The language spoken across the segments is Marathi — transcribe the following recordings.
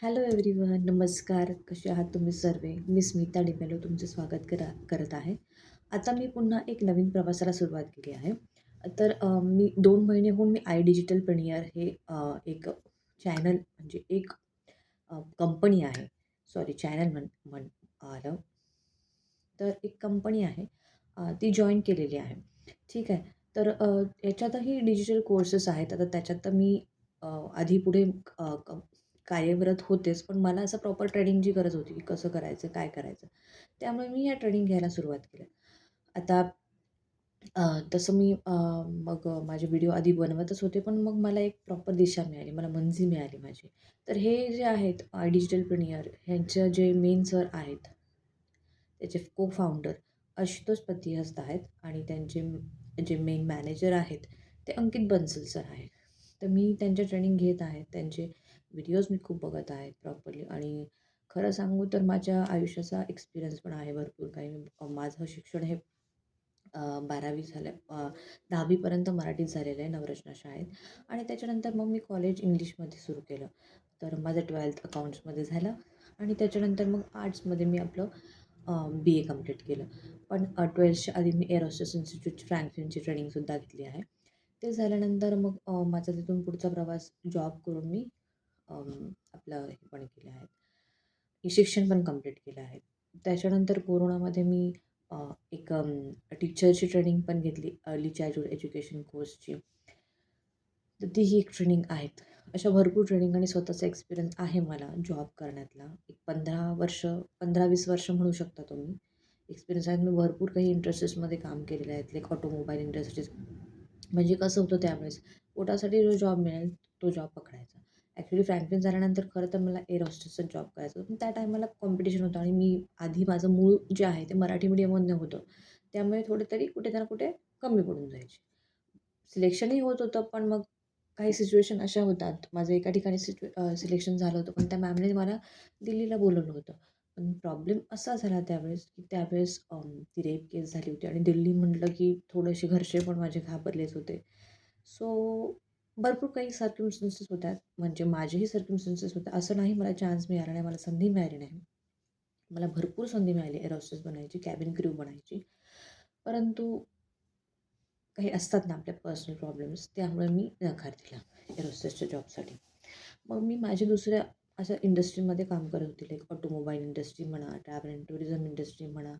हॅलो एव्हरीवन, नमस्कार. कसे आहात तुम्ही सर्व? मी स्मिता डिमेलो तुमचं स्वागत करत आहे. आता मी पुन्हा एक नवीन प्रवासाला सुरुवात केली आहे. तर मी 2 महिने होऊन मी आय डिजिटल प्रेन्युअर हे एक चॅनल म्हणजे एक कंपनी आहे. सॉरी चॅनल म्हण म्हण आलं. तर एक कंपनी आहे, ती जॉइन केलेली आहे. ठीक आहे. तर याच्यातही डिजिटल कोर्सेस आहेत. आता त्याच्यात तर मी आधी पुढे अ, क कार्यरत होतेच, पण मला असं प्रॉपर ट्रेनिंगची गरज होती, की कसं करायचं, काय करायचं. त्यामुळे मी ह्या ट्रेनिंग घ्यायला सुरुवात केली. आता अ, तसं मी माझे व्हिडिओ आधी बनवतच होते, पण मग मला एक प्रॉपर दिशा मिळाली, मला मंजिल मिळाली माझी. तर हे जे आहेत डिजिटल प्रेन्युअर ह्यांचे जे मेन सर आहेत, त्याचे को-फाउंडर आशुतोष पतिहस्त आहेत आणि त्यांचे जे मेन मॅनेजर आहेत, ते अंकित बन्सल सर आहेत. तर मी त्यांच्या ट्रेनिंग घेत आहे. त्यांचे व्हिडिओज मी खूप बघत आहे प्रॉपरली आणि खरं सांगू तर माझ्या आयुष्याचा एक्सपिरियन्स पण आहे भरपूर काही. माझं शिक्षण हे 12वी झालं 10वी मराठीत झालेलं आहे नवरत्न शाळेत आणि त्याच्यानंतर मग मी कॉलेज इंग्लिशमध्ये सुरू केलं. तर माझं 12th अकाउंट्समध्ये झालं आणि त्याच्यानंतर मग आर्ट्समध्ये मी आपलं बी ए कंप्लीट केलं. पण 12thच्या आधी मी एअर होस्टेस इन्स्टिट्यूट फ्रँकलिनची ट्रेनिंगसुद्धा घेतली आहे. ते झाल्यानंतर मग माझा तिथून पुढचा प्रवास जॉब करून मी आपलं हे पण केलं आहे. शिक्षण पण कंप्लीट केलं आहे. त्याच्यानंतर कोरोनामध्ये मी एक टीचरची ट्रेनिंग पण घेतली अर्ली चाइल्डहूड एज्युकेशन कोर्सची. तर तीही एक ट्रेनिंग आहेत. अशा भरपूर ट्रेनिंग आणि स्वतःचा एक्सपिरियन्स आहे मला जॉब करण्यातला. एक 15-20 वर्ष म्हणू शकता तुम्ही. एक्सपिरियन्स आहेत. मी भरपूर काही इंडस्ट्रीजमध्ये काम केलेलं आहे. Like automobile industries. म्हणजे कसं होतं त्यावेळेस पोटासाठी जो जॉब मिळेल तो जॉब पकडायचा. ॲक्च्युली फ्रँकलिन झाल्यानंतर खरं तर मला एअर होस्टेसचा जॉब करायचा होता. पण त्या टायमाला कॉम्पिटिशन होतं आणि मी आधी माझं मूळ जे आहे ते मराठी मीडियममधनं होतं. त्यामुळे थोडं तरी कुठे ना कुठे कमी पडून जायची. सिलेक्शनही होत होतं, पण मग काही सिच्युएशन अशा होतात. माझं एका ठिकाणी सिलेक्शन झालं होतं, पण त्या मॅमने मला दिल्लीला बोलावलं होतं. पण प्रॉब्लेम असा झाला त्यावेळेस, की त्यावेळेस ती रेप केस झाली होती आणि दिल्ली म्हटलं, की थोडेसे घरचे पण माझे घाबरलेच होते. सो भरपूर काही सर्कमस्टन्सेस होत्या. म्हणजे माझेही सर्कमस्टन्सेस होते. असं नाही मला चान्स मिळाला नाही, मला संधी मिळाली नाही. मला भरपूर संधी मिळाली एअर होस्टेस बनायची, कॅबिन क्रू बनायची. परंतु काही असतात ना आपल्या पर्सनल प्रॉब्लेम्स, त्यामुळे मी नकार दिला एअर होस्टेसच्या जॉबसाठी. मग मी माझ्या दुसऱ्या अशा इंडस्ट्रीमध्ये काम करत होते. लाईक ऑटोमोबाईल इंडस्ट्री म्हणा, ट्रॅव्हल अँड टुरिझम इंडस्ट्री म्हणा.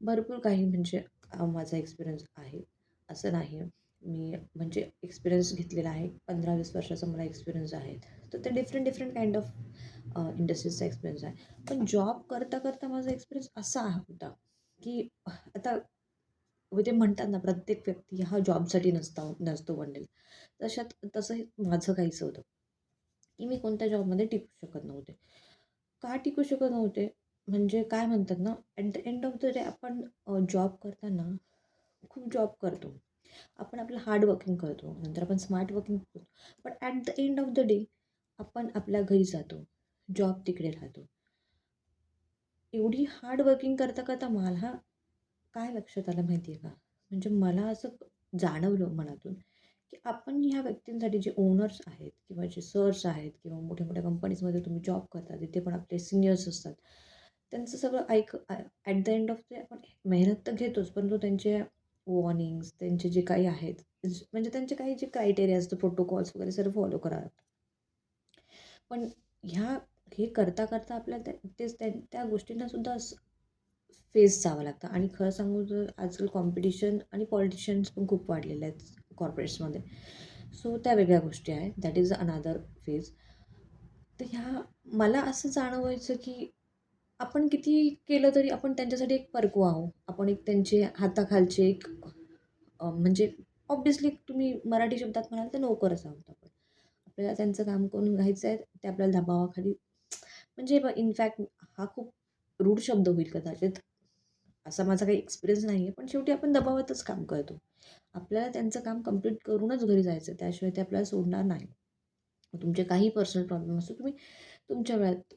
भरपूर काही म्हणजे माझा एक्सपिरियन्स आहे. असं नाही मी म्हणजे एक्सपिरियन्स घेतलेला आहे. 15-20 वर्षाचा मला एक्सपिरियन्स आहे. तर ते डिफरंट डिफरंट काइंड ऑफ इंडस्ट्रीजचा एक्सपिरियन्स आहे. पण जॉब करता करता माझा एक्सपिरियन्स असा होता, की आता ते म्हणतात ना प्रत्येक व्यक्ती हा जॉबसाठी नसतो बनलेला. तसं हे माझं काहीसं होतं, की मी कोणत्या जॉबमध्ये टिकू शकत नव्हते. का टिकू शकत नव्हते? म्हणजे काय म्हणतात ना, at the end of the day आपण जॉब करताना खूप जॉब करतो. आपण आपलं हार्ड वर्किंग करतो. नंतर आपण स्मार्ट वर्किंग करतो. पण at the end of the day आपण आपल्या घरी जातो. जॉब तिकडे राहतो. एवढी हार्ड वर्किंग करता करता मला काय लक्षात आलं माहिती आहे का? म्हणजे मला असं जाणवलं मनातून, की आपण ह्या व्यक्तींसाठी जे ओनर्स आहेत किंवा जे सर्स आहेत किंवा मोठ्या-मोठ्या कंपनीजमध्ये तुम्ही जॉब करता, तिथे पण आपले सीनियर्स असतात. त्यांचं सगळं at the end of the आपण मेहनत तर घेतोच, परंतु त्यांचे वॉर्निंग्स, त्यांचे जे काही आहेत, म्हणजे त्यांचे काही जे क्रायटेरिया असतात, प्रोटोकॉल्स वगैरे सर्व फॉलो करावे लागतात. पण ह्या हे करता-करता आपल्याला तेच त्या गोष्टींना सुद्धा फेस जावं लागतं आणि खरं सांगू तर आजकाल कॉम्पिटिशन आणि पॉलिटिशियन्स पण खूप वाढलेले आहेत कॉर्पोरेट्समध्ये. सो त्या वेगळ्या गोष्टी आहेत. That is another phase. तर ह्या मला असं जाणवायचं की आपण किती केलं तरी आपण त्यांच्यासाठी एक परकू आहोत. आपण एक त्यांचे हाताखालचे एक म्हणजे ऑब्व्हियसली तुम्ही मराठी शब्दात म्हणाल तर नोकरच आहोत आपण. आपल्याला त्यांचं काम करून घ्यायचं आहे. ते आपल्याला दबावाखाली म्हणजे इनफॅक्ट हा खूप रूढ शब्द होईल कदाचित. असा माझा काही एक्सपिरियन्स नाही आहे. पण शेवटी आपण दबावातच काम करतो. आपल्याला त्यांचं काम कंप्लीट करूनच घरी जायचं. त्याशिवाय ते आपल्याला सोडणार नाही. तुमचे काही पर्सनल प्रॉब्लेम असतो तुम्ही तुमच्या वेळात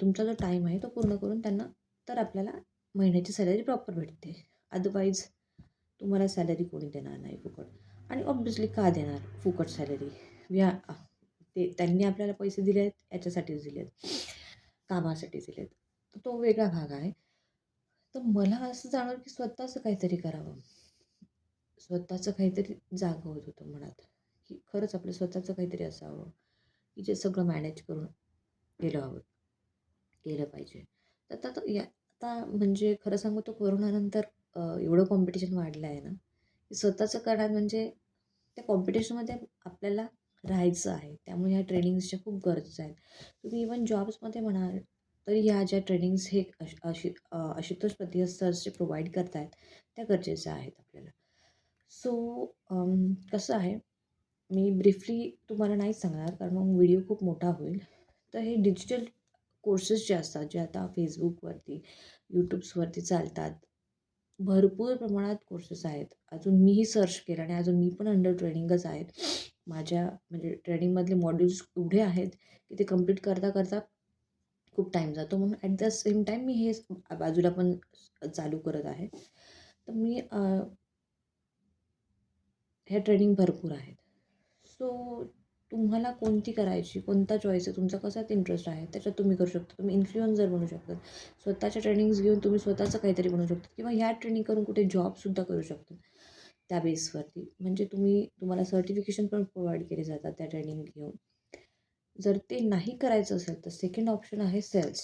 तुमचा जो टाईम आहे तो पूर्ण करून त्यांना तर आपल्याला महिन्याची सॅलरी प्रॉपर भेटते. अदरवाईज तुम्हाला सॅलरी कोणी देणार नाही फुकट आणि ऑब्व्हियसली का देणार फुकट सॅलरी? त्यांनी आपल्याला पैसे दिले आहेत याच्यासाठीच दिले आहेत, कामासाठीच दिले आहेत. तर तो वेगळा भाग आहे. तर मला असं जाणवलं की स्वतःचं काहीतरी करावं. स्वतःचं काहीतरी जागं होत होतं मनात, की खरंच आपलं स्वतःचं काहीतरी असावं, की जे सगळं मॅनेज करून गेलं हवं केलं पाहिजे. तर आता आता म्हणजे खरं सांगू तर कोरोनानंतर एवढं कॉम्पिटिशन वाढलं आहे ना, की स्वतःचं करणार म्हणजे त्या कॉम्पिटिशनमध्ये आपल्याला राहायचं आहे. त्यामुळे ह्या ट्रेनिंग्सच्या खूप गरजा आहेत. तुम्ही इव्हन जॉब्समध्ये म्हणाल, तर ह्या ज्या ट्रेनिंग्स हे आशुतोष पतिया सर जे प्रोव्हाईड करत आहेत, त्या गरजेच्या आहेत आपल्याला. सो कसं आहे, मी ब्रीफली तुम्हाला नाही सांगणार कारण मग व्हिडिओ खूप मोठा होईल. तर हे डिजिटल कोर्सेस जे असतात, जे आता Facebookवरती, YouTubesवरती चालतात. भरपूर प्रमाणात कोर्सेस आहेत. अजून मीही सर्च केलं आणि अजून मी पण अंडर ट्रेनिंगच आहे. माझ्या म्हणजे ट्रेनिंगमधले मॉड्यूल्स एवढे आहेत, की ते कंप्लीट करता खूप टाईम जातो. म्हणून ॲट द सेम टाईम मी हे बाजूला पण चालू करत आहे. तर मी ह्या ट्रेनिंग भरपूर आहेत. सो तुम्हाला कोणती करायची, कोणता चॉईस आहे, तुमचा कशात इंटरेस्ट आहे, त्याच्यात तुम्ही करू शकता. तुम्ही इन्फ्लुएन्सर बनू शकता. स्वतःच्या ट्रेनिंग्स घेऊन तुम्ही स्वतःचं काहीतरी बनवू शकता किंवा ह्या ट्रेनिंग करून कुठे जॉबसुद्धा करू शकता त्या बेसवरती. म्हणजे तुम्हाला सर्टिफिकेशन पण प्रोव्हाईड केले जातात त्या ट्रेनिंग घेऊन. जर ते नाही करायचं असेल तर सेकंड ऑप्शन आहे सेल्स.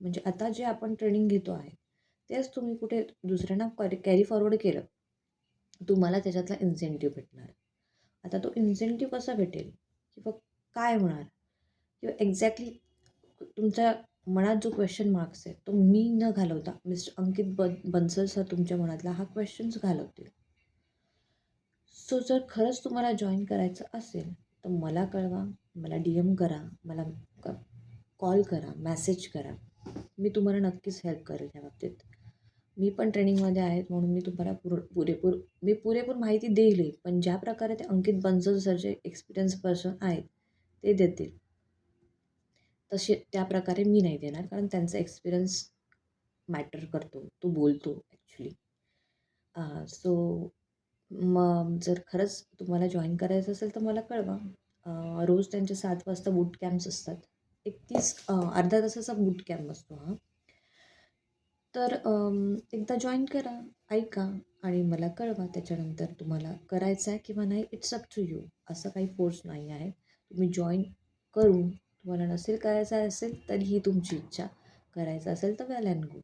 म्हणजे आता जे आपण ट्रेनिंग घेतो आहे, तेच तुम्ही कुठे दुसऱ्यांना कॅरी फॉरवर्ड केलं, तुम्हाला त्याच्यातला इन्सेंटिव्ह भेटणार. आता तो इन्सेंटिव्ह कसा भेटेल किंवा काय होणार किंवा एक्झॅक्टली तुमच्या मनात जो क्वेश्चन मार्क्स आहे तो मी न घालवता मिस्टर अंकित बन्सल सर तुमच्या मनातला हा क्वेश्चन्स घालवतील. सो जर खरंच तुम्हाला जॉईन करायचं असेल तर मला कळवा, मला DM करा, मला कॉल करा, मेसेज करा. मी तुम्हाला नक्कीच हेल्प करेल त्या बाबतीत. मी पण ट्रेनिंगमध्ये आहेत म्हणून मी तुम्हाला पुरेपूर माहिती देईलही. पण ज्या प्रकारे ते अंकित बन्सल सर जे एक्सपिरियन्स पर्सन आहेत ते देतील, तसे त्या प्रकारे मी नाही देणार कारण त्यांचा एक्सपिरियन्स मॅटर करतो. तो बोलतो ॲक्च्युली. सो मग जर खरंच तुम्हाला जॉइन करायचं असेल तर मला कळवा. रोज त्यांचे 7 वाजता बूट कॅम्प्स असतात. अर्ध्या तासाचा बूट कॅम्प असतो हा. तर एकदा जॉइन करा, ऐका आणि मला कळवा. त्याच्यानंतर तुम्हाला करायचं आहे किंवा नाही इट्स अप टू यू. असं काही फोर्स नाही आहे. तुम्ही जॉइन करून तुम्हाला नसेल करायचं असेल तरीही तुमची इच्छा, करायचं असेल तर वेल अँड गुड.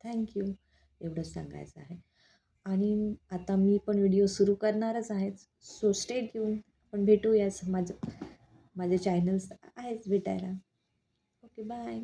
Thank you. एवढंच सांगायचं आहे. आणि आता मी पण व्हिडिओ सुरू करणारच आहे. So stay tune. आपण भेटूयाच. माझे चॅनल्स आहेच भेटायला. Okay bye.